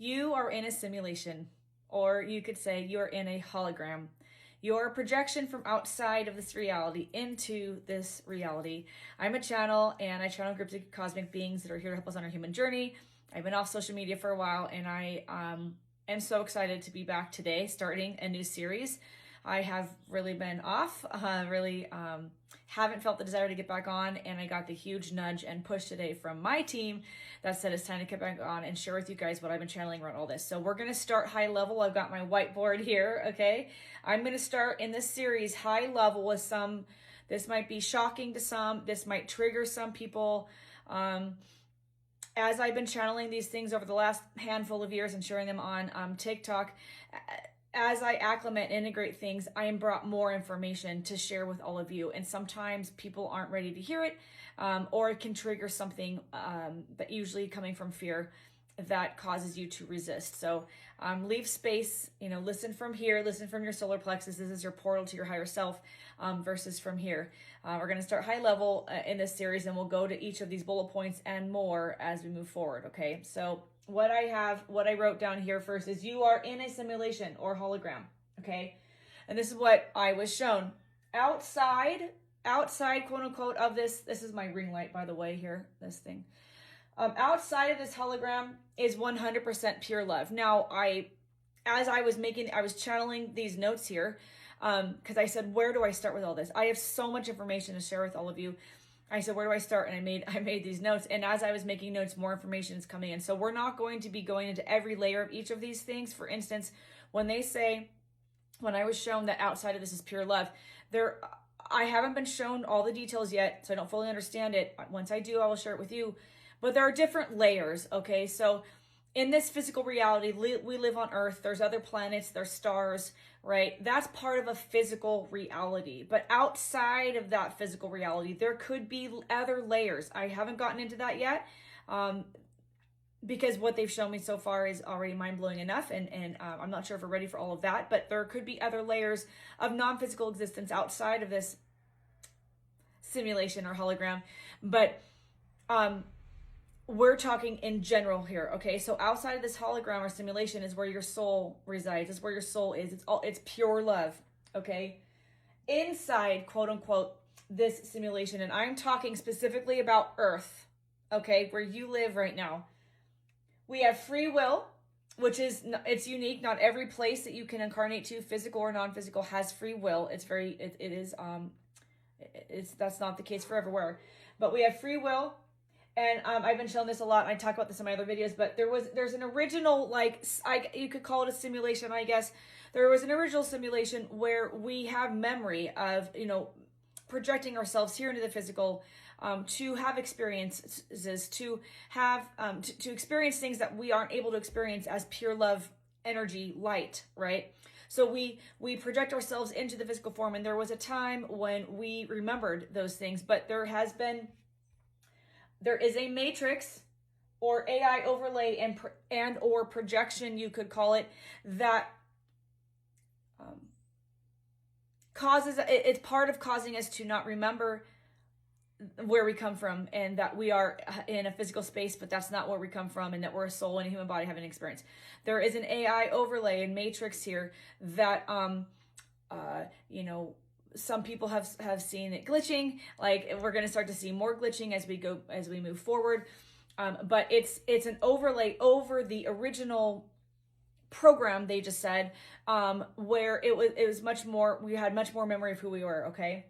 You are in a simulation, or you could say you're in a hologram. You're a projection from outside of this reality into this reality. I'm a channel, and I channel groups of cosmic beings that are here to help us on our human journey. I've been off social media for a while, and I am so excited to be back today, starting a new series. I have really been off, haven't felt the desire to get back on, and I got the huge nudge and push today from my team that said it's time to get back on and share with you guys what I've been channeling around all this. So we're going to start high level. I've got my whiteboard here, okay? I'm going to start in this series high level with some, this might be shocking to some, this might trigger some people. As I've been channeling these things over the last handful of years and sharing them on TikTok, as I acclimate and integrate things, I am brought more information to share with all of you. And sometimes people aren't ready to hear it, or it can trigger something that usually coming from fear that causes you to resist. So leave space, listen from here, listen from your solar plexus. This is your portal to your higher self versus from here. We're going to start high level in this series, and we'll go to each of these bullet points and more as we move forward. Okay, so what I wrote down here first is you are in a simulation or hologram. Okay, and this is what I was shown outside quote unquote of this is my ring light, by the way, here, this thing. Outside of this hologram is 100% pure love. Now, as I was channeling these notes here, because I said, where do I start with all this? I have so much information to share with all of you. I said, where do I start? And I made these notes. And as I was making notes, more information is coming in. So we're not going to be going into every layer of each of these things. For instance, when I was shown that outside of this is pure love, I haven't been shown all the details yet, so I don't fully understand it. Once I do, I will share it with you. But there are different layers, okay? So in this physical reality, we live on Earth. There's other planets, there's stars, right? That's part of a physical reality. But outside of that physical reality, there could be other layers. I haven't gotten into that yet because what they've shown me so far is already mind-blowing enough. And I'm not sure if we're ready for all of that, but there could be other layers of non-physical existence outside of this simulation or hologram. But we're talking in general here, okay? So outside of this hologram or simulation is where your soul resides. It's where your soul is. It's pure love, okay? Inside, quote unquote, this simulation, and I'm talking specifically about Earth, okay, where you live right now. We have free will, which is, it's unique. Not every place that you can incarnate to, physical or non-physical, has free will. That's not the case for everywhere. But we have free will. And I've been showing this a lot, and I talk about this in my other videos, but there's an original, you could call it a simulation, I guess. There was an original simulation where we have memory of, projecting ourselves here into the physical, to have experiences, to have, to experience things that we aren't able to experience as pure love, energy, light, right? So we project ourselves into the physical form, and there was a time when we remembered those things, but there is a matrix or AI overlay and or projection, you could call it, that it's part of causing us to not remember where we come from, and that we are in a physical space, but that's not where we come from, and that we're a soul in a human body having an experience. There is an AI overlay and matrix here that some people have seen it glitching. Like, we're going to start to see more glitching as we move forward. But it's an overlay over the original program, they just said, where it was much more, we had much more memory of who we were. Okay.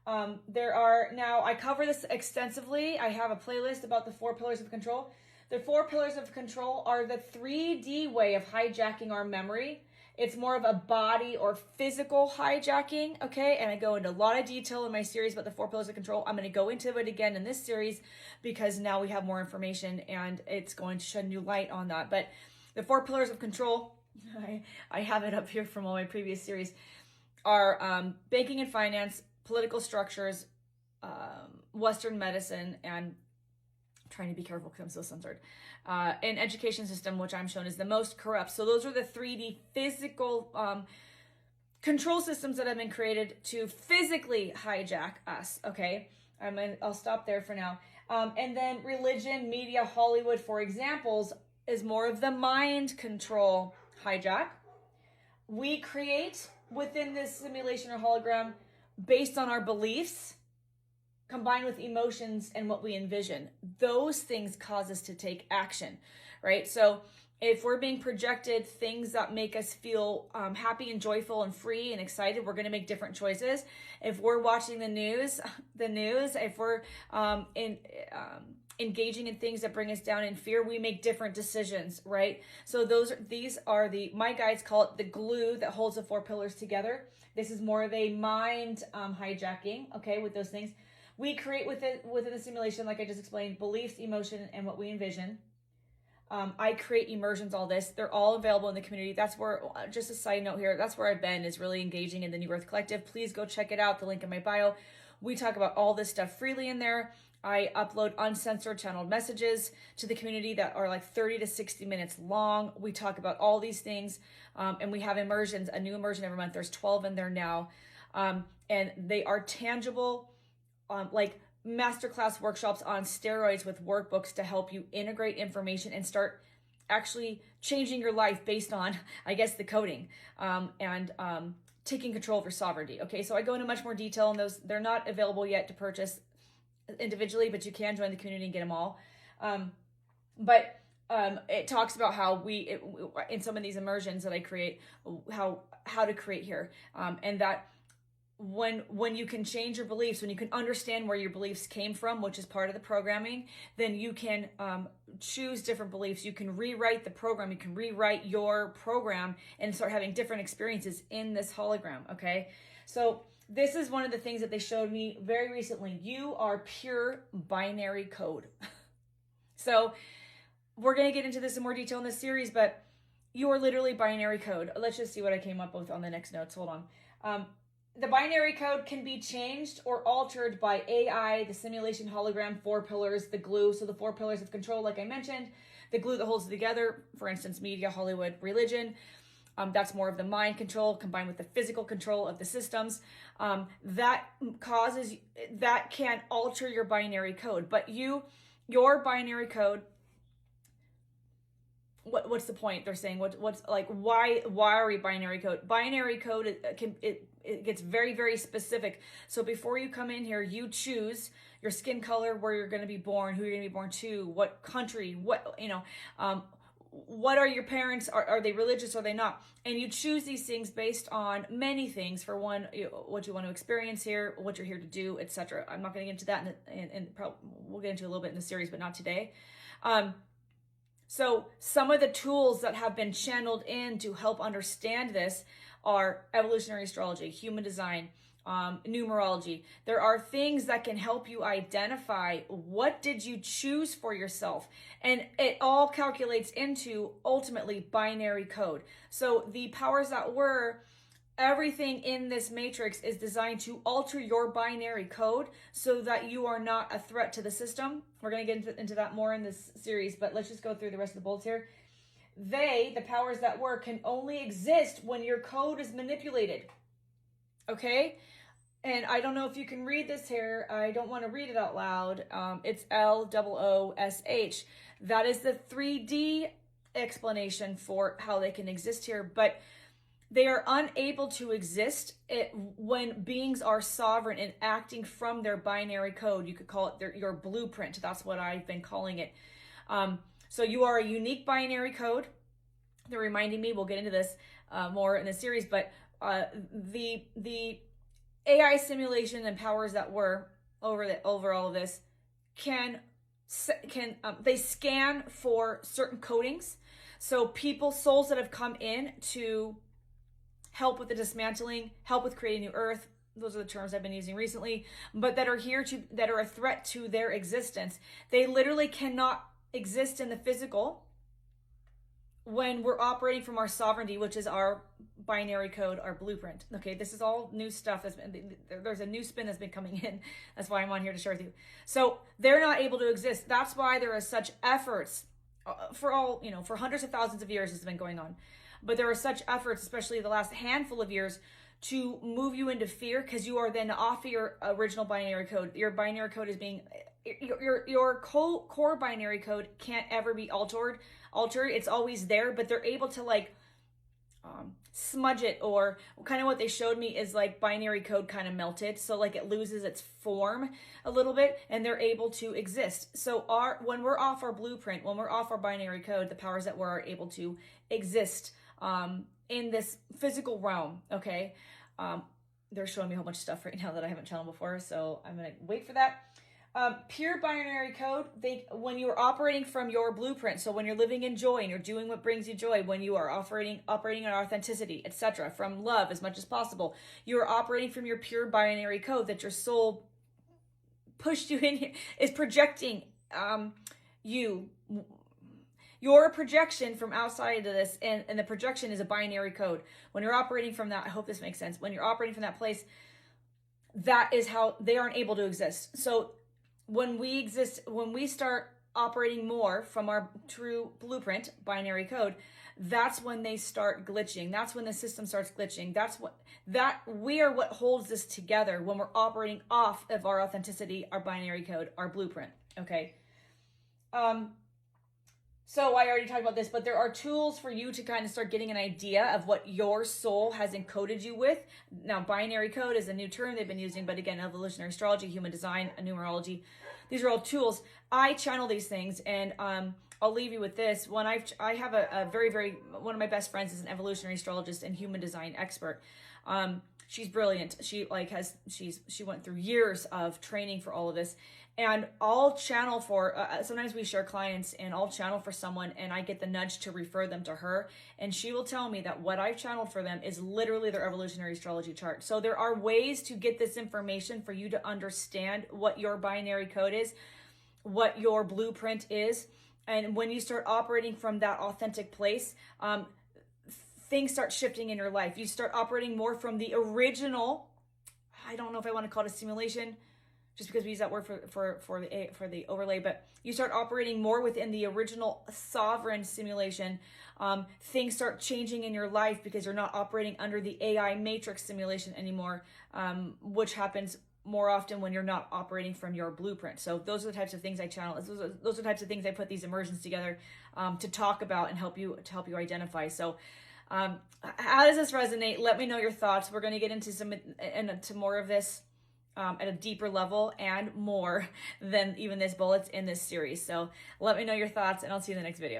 Now I cover this extensively. I have a playlist about the 4 pillars of control. The 4 pillars of control are the 3D way of hijacking our memory. It's more of a body or physical hijacking, okay? And I go into a lot of detail in my series about the 4 pillars of control. I'm going to go into it again in this series because now we have more information and it's going to shed new light on that. But the 4 pillars of control, I have it up here from all my previous series, are banking and finance, political structures, Western medicine, and trying to be careful because I'm so censored. An education system, which I'm shown is the most corrupt. So those are the 3D physical control systems that have been created to physically hijack us, okay? I'll stop there for now. And then religion, media, Hollywood, for examples, is more of the mind control hijack. We create within this simulation or hologram based on our beliefs, combined with emotions and what we envision. Those things cause us to take action, right? So if we're being projected things that make us feel happy and joyful and free and excited, we're going to make different choices. If we're watching the news, if we're engaging in things that bring us down in fear, we make different decisions, right? So these are my guides call it the glue that holds the four pillars together. This is more of a mind hijacking, okay, with those things. We create within the simulation, like I just explained, beliefs, emotion, and what we envision. I create immersions, all this. They're all available in the community. That's where, just a side note here, that's where I've been, is really engaging in the New Earth Collective. Please go check it out, the link in my bio. We talk about all this stuff freely in there. I upload uncensored channeled messages to the community that are like 30 to 60 minutes long. We talk about all these things, and we have immersions, a new immersion every month. There's 12 in there now, and they are tangible, like masterclass workshops on steroids with workbooks to help you integrate information and start actually changing your life based on, I guess, the coding, and taking control of your sovereignty. Okay, so I go into much more detail on those. They're not available yet to purchase individually, but you can join the community and get them all. It talks about how in some of these immersions that I create, how to create here, and that when you can change your beliefs, when you can understand where your beliefs came from, which is part of the programming, then you can choose different beliefs. You can rewrite the program. You can rewrite your program and start having different experiences in this hologram, okay? So this is one of the things that they showed me very recently. You are pure binary code. So we're going to get into this in more detail in this series, but you are literally binary code. Let's just see what I came up with on the next notes. Hold on. The binary code can be changed or altered by AI, the simulation hologram, four pillars, the glue. So the four pillars of control, like I mentioned, the glue that holds it together, for instance, media, Hollywood, religion. That's more of the mind control combined with the physical control of the systems. That can alter your binary code. But your binary code, what's the point? They're saying what's like, why are we binary code? Binary code, it gets very, very specific. So before you come in here, you choose your skin color, where you're going to be born, who you're going to be born to, what country, what are your parents? Are they religious? Are they not? And you choose these things based on many things. For one, what you want to experience here, what you're here to do, etc. I'm not going to get into that, and we'll get into a little bit in the series, but not today. So some of the tools that have been channeled in to help understand this are evolutionary astrology, human design, numerology. There are things that can help you identify what did you choose for yourself. And it all calculates into ultimately binary code. So the powers that were, everything in this matrix is designed to alter your binary code so that you are not a threat to the system. We're going to get into that more in this series, but let's just go through the rest of the bullets here. The powers that were, can only exist when your code is manipulated. Okay? And I don't know if you can read this here. I don't want to read it out loud. It's LOOSH. That is the 3D explanation for how they can exist here. But they are unable to exist when beings are sovereign and acting from their binary code. You could call it your blueprint. That's what I've been calling it. So you are a unique binary code. They're reminding me, we'll get into this more in the series, but the AI simulation and powers that were over all of this they scan for certain codings. So souls that have come in to help with the dismantling, help with creating new earth, those are the terms I've been using recently, but that are a threat to their existence. They literally cannot exist in the physical when we're operating from our sovereignty, which is our binary code, our blueprint. Okay, this is all new stuff. There's a new spin that's been coming in. That's why I'm on here to share with you. So they're not able to exist. That's why there are such efforts for hundreds of thousands of years. This has been going on, but there are such efforts, especially the last handful of years, to move you into fear, because you are then off of your original binary code. Your binary code is being your core binary code can't ever be altered. It's always there, but they're able to like smudge it, or kind of what they showed me is like binary code kind of melted, so like it loses its form a little bit, and they're able to exist. So when we're off our blueprint, when we're off our binary code, the powers that were are able to exist in this physical realm. Okay, they're showing me a whole bunch of stuff right now that I haven't channeled before, so I'm gonna wait for that. Pure binary code, when you're operating from your blueprint, so when you're living in joy and you're doing what brings you joy, when you are operating in authenticity, etc., from love as much as possible, you're operating from your pure binary code that your soul pushed you in here, is projecting your projection from outside of this, and the projection is a binary code. When you're operating from that, I hope this makes sense, when you're operating from that place, that is how they aren't able to exist. So when we start operating more from our true blueprint, binary code, that's when they start glitching. That's when the system starts glitching. We are what holds this together when we're operating off of our authenticity, our binary code, our blueprint. Okay. So I already talked about this, but there are tools for you to kind of start getting an idea of what your soul has encoded you with. Now, binary code is a new term they've been using, but again, evolutionary astrology, human design, numerology, these are all tools. I channel these things, and I'll leave you with this. When I have a very, one of my best friends is an evolutionary astrologist and human design expert. She's brilliant. She went through years of training for all of this. And I'll channel for, sometimes we share clients, and I'll channel for someone and I get the nudge to refer them to her. And she will tell me that what I've channeled for them is literally their evolutionary astrology chart. So there are ways to get this information for you to understand what your binary code is, what your blueprint is. And when you start operating from that authentic place, things start shifting in your life. You start operating more from the original, I don't know if I want to call it a simulation, just because we use that word for the overlay, but you start operating more within the original sovereign simulation. Things start changing in your life because you're not operating under the AI matrix simulation anymore, which happens more often when you're not operating from your blueprint. So those are the types of things I channel. Those are the types of things I put these immersions together to talk about and help you identify. So how does this resonate? Let me know your thoughts. We're going to get into more of this at a deeper level and more than even this bullets in this series. So let me know your thoughts, and I'll see you in the next video.